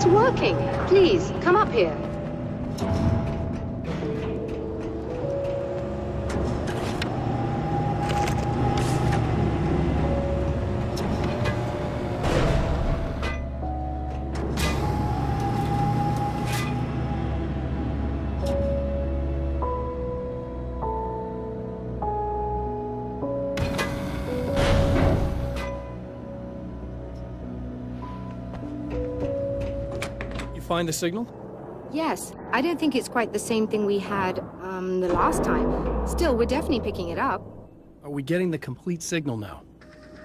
It's working. Please, come up here. Find the signal? Yes, I don't think it's quite the same thing we had, the last time. Still, we're definitely picking it up. Are we getting the complete signal now?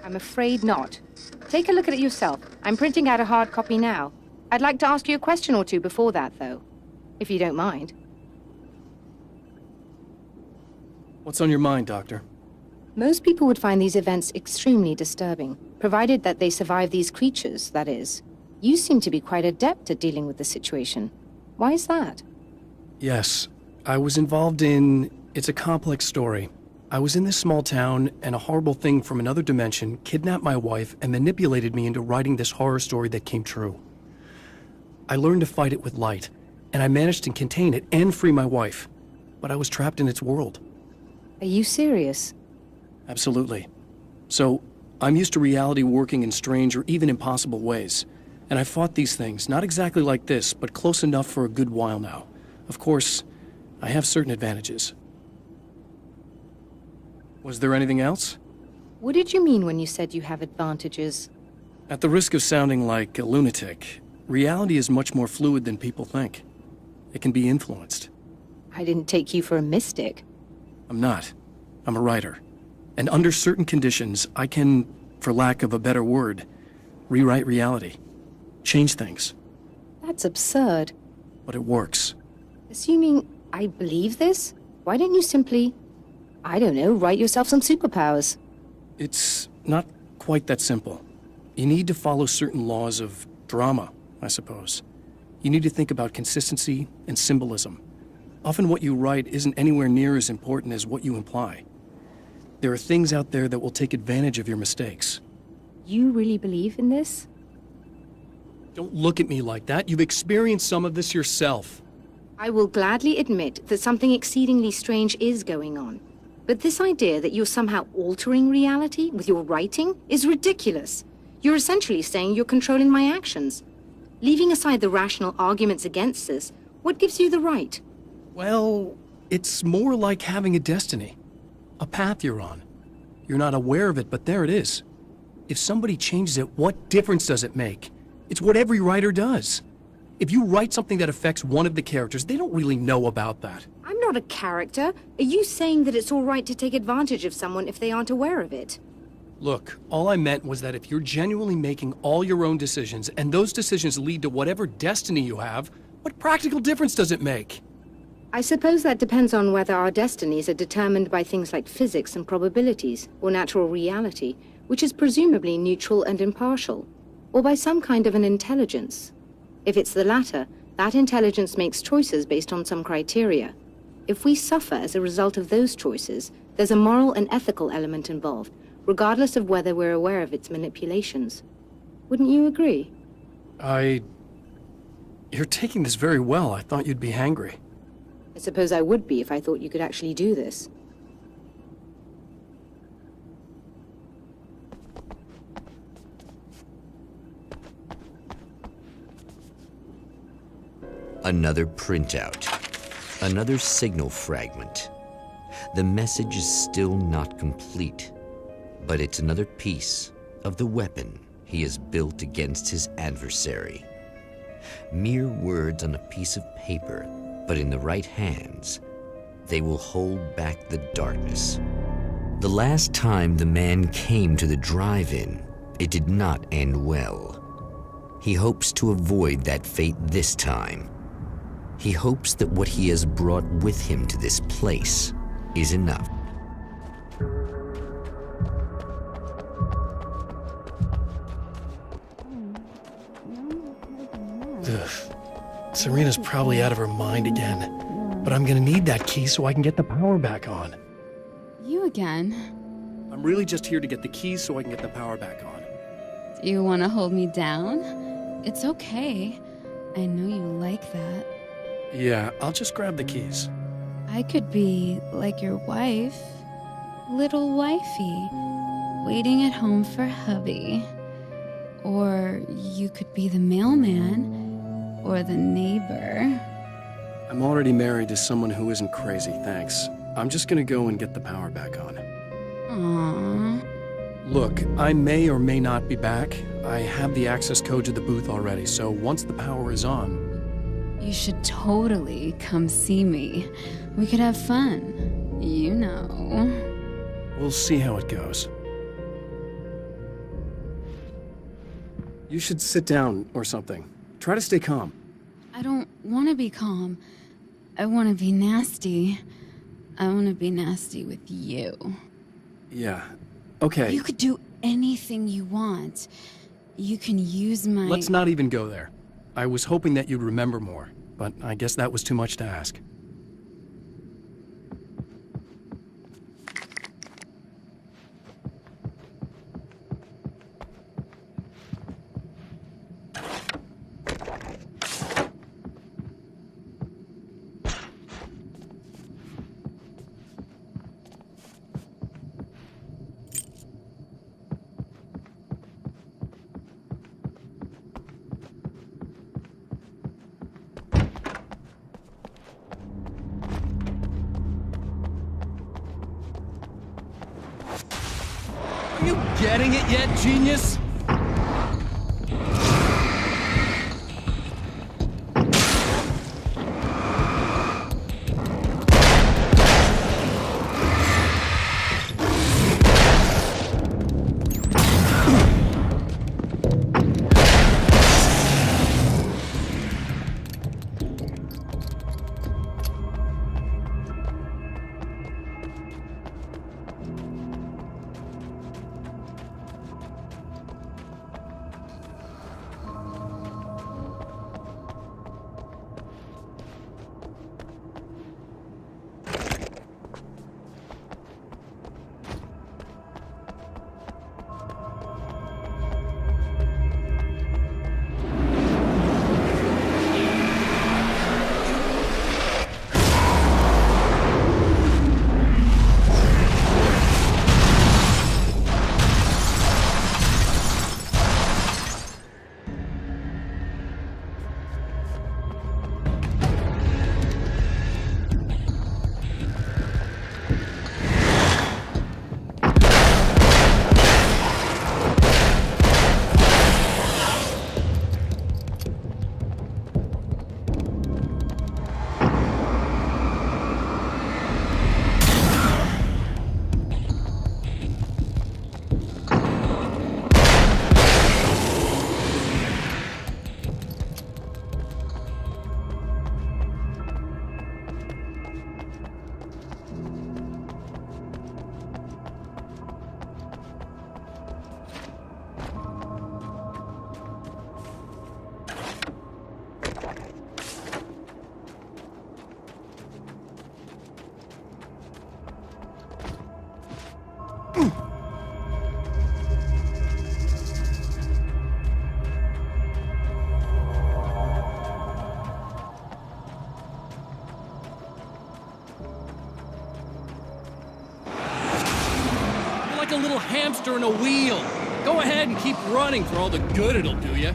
I'm afraid not. Take a look at it yourself. I'm printing out a hard copy now. I'd like to ask you a question or two before that, though. If you don't mind. What's on your mind, Doctor? Most people would find these events extremely disturbing, provided that they survive these creatures, that is. You seem to be quite adept at dealing with the situation. Why is that? Yes, I was involved in... It's a complex story. I was in this small town, and a horrible thing from another dimension kidnapped my wife and manipulated me into writing this horror story that came true. I learned to fight it with light, and I managed to contain it and free my wife. But I was trapped in its world. Are you serious? Absolutely. So, I'm used to reality working in strange or even impossible ways. And I've fought these things, not exactly like this, but close enough for a good while now. Of course, I have certain advantages. Was there anything else? What did you mean when you said you have advantages? At the risk of sounding like a lunatic, reality is much more fluid than people think. It can be influenced. I didn't take you for a mystic. I'm not. I'm a writer. And under certain conditions, I can, for lack of a better word, rewrite reality. Change things. That's absurd. But it works. Assuming I believe this, why don't you simply, I don't know, write yourself some superpowers? It's not quite that simple. You need to follow certain laws of drama, I suppose. You need to think about consistency and symbolism. Often what you write isn't anywhere near as important as what you imply. There are things out there that will take advantage of your mistakes. You really believe in this? Don't look at me like that. You've experienced some of this yourself. I will gladly admit that something exceedingly strange is going on. But this idea that you're somehow altering reality with your writing is ridiculous. You're essentially saying you're controlling my actions. Leaving aside the rational arguments against this, what gives you the right? Well, it's more like having a destiny. A path you're on. You're not aware of it, but there it is. If somebody changes it, what difference does it make? It's what every writer does. If you write something that affects one of the characters, they don't really know about that. I'm not a character. Are you saying that it's all right to take advantage of someone if they aren't aware of it? Look, all I meant was that if you're genuinely making all your own decisions, and those decisions lead to whatever destiny you have, what practical difference does it make? I suppose that depends on whether our destinies are determined by things like physics and probabilities, or natural reality, which is presumably neutral and impartial, or by some kind of an intelligence. If it's the latter, that intelligence makes choices based on some criteria. If we suffer as a result of those choices, there's a moral and ethical element involved, regardless of whether we're aware of its manipulations. Wouldn't you agree? You're taking this very well. I thought you'd be hangry. I suppose I would be if I thought you could actually do this. Another printout. Another signal fragment. The message is still not complete, but it's another piece of the weapon he has built against his adversary. Mere words on a piece of paper, but in the right hands, they will hold back the darkness. The last time the man came to the drive-in, it did not end well. He hopes to avoid that fate this time. He hopes that what he has brought with him to this place is enough. Ugh. Serena's probably out of her mind again. But I'm gonna need that key so I can get the power back on. You again? I'm really just here to get the keys so I can get the power back on. Do you want to hold me down? It's okay. I know you like that. Yeah, I'll just grab the keys. I could be like your wife, little wifey, waiting at home for hubby. Or you could be the mailman, or the neighbor. I'm already married to someone who isn't crazy, thanks. I'm just gonna go and get the power back on. Aww. Look, I may or may not be back. I have the access code to the booth already, so once the power is on... You should totally come see me. We could have fun. You know. We'll see how it goes. You should sit down or something. Try to stay calm. I don't want to be calm. I want to be nasty. I want to be nasty with you. Yeah, okay. You could do anything you want. You can use my... Let's not even go there. I was hoping that you'd remember more, but I guess that was too much to ask. Are you getting it yet, genius? Like a little hamster in a wheel. Go ahead and keep running for all the good it'll do you.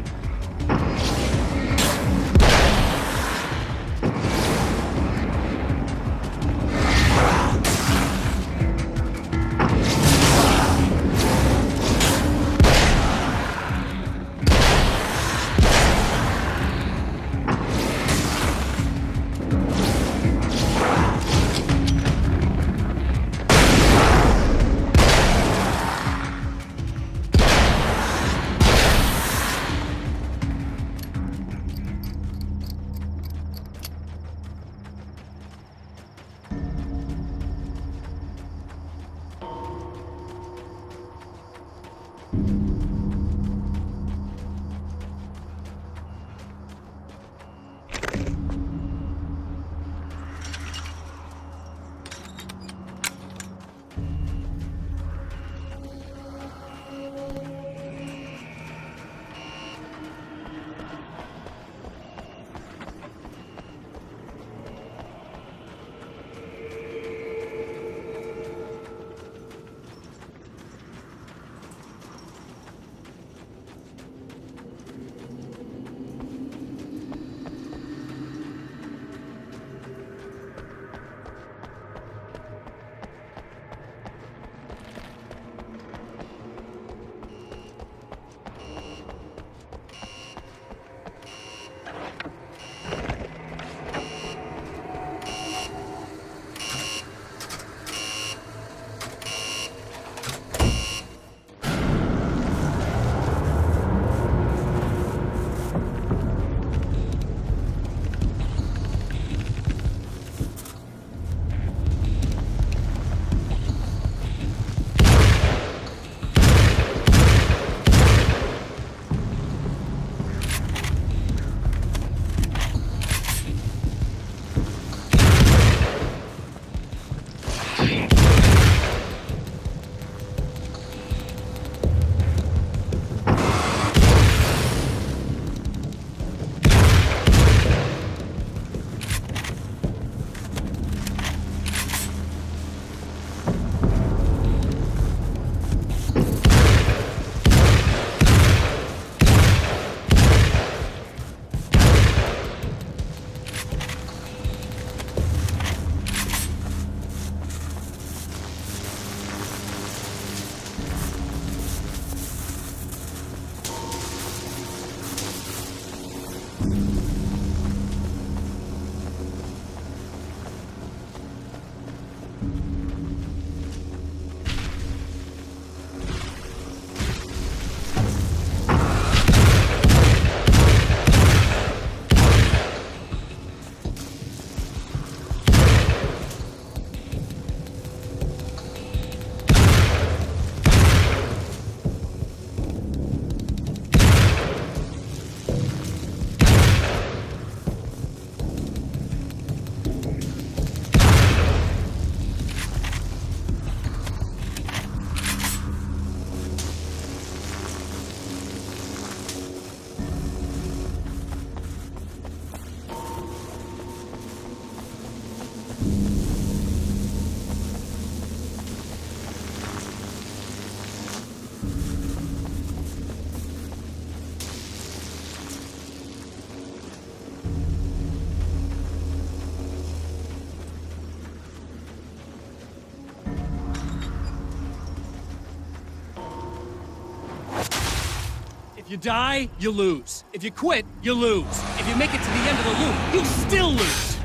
If you die, you lose. If you quit, you lose. If you make it to the end of the loop, you still lose.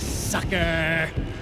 Sucker.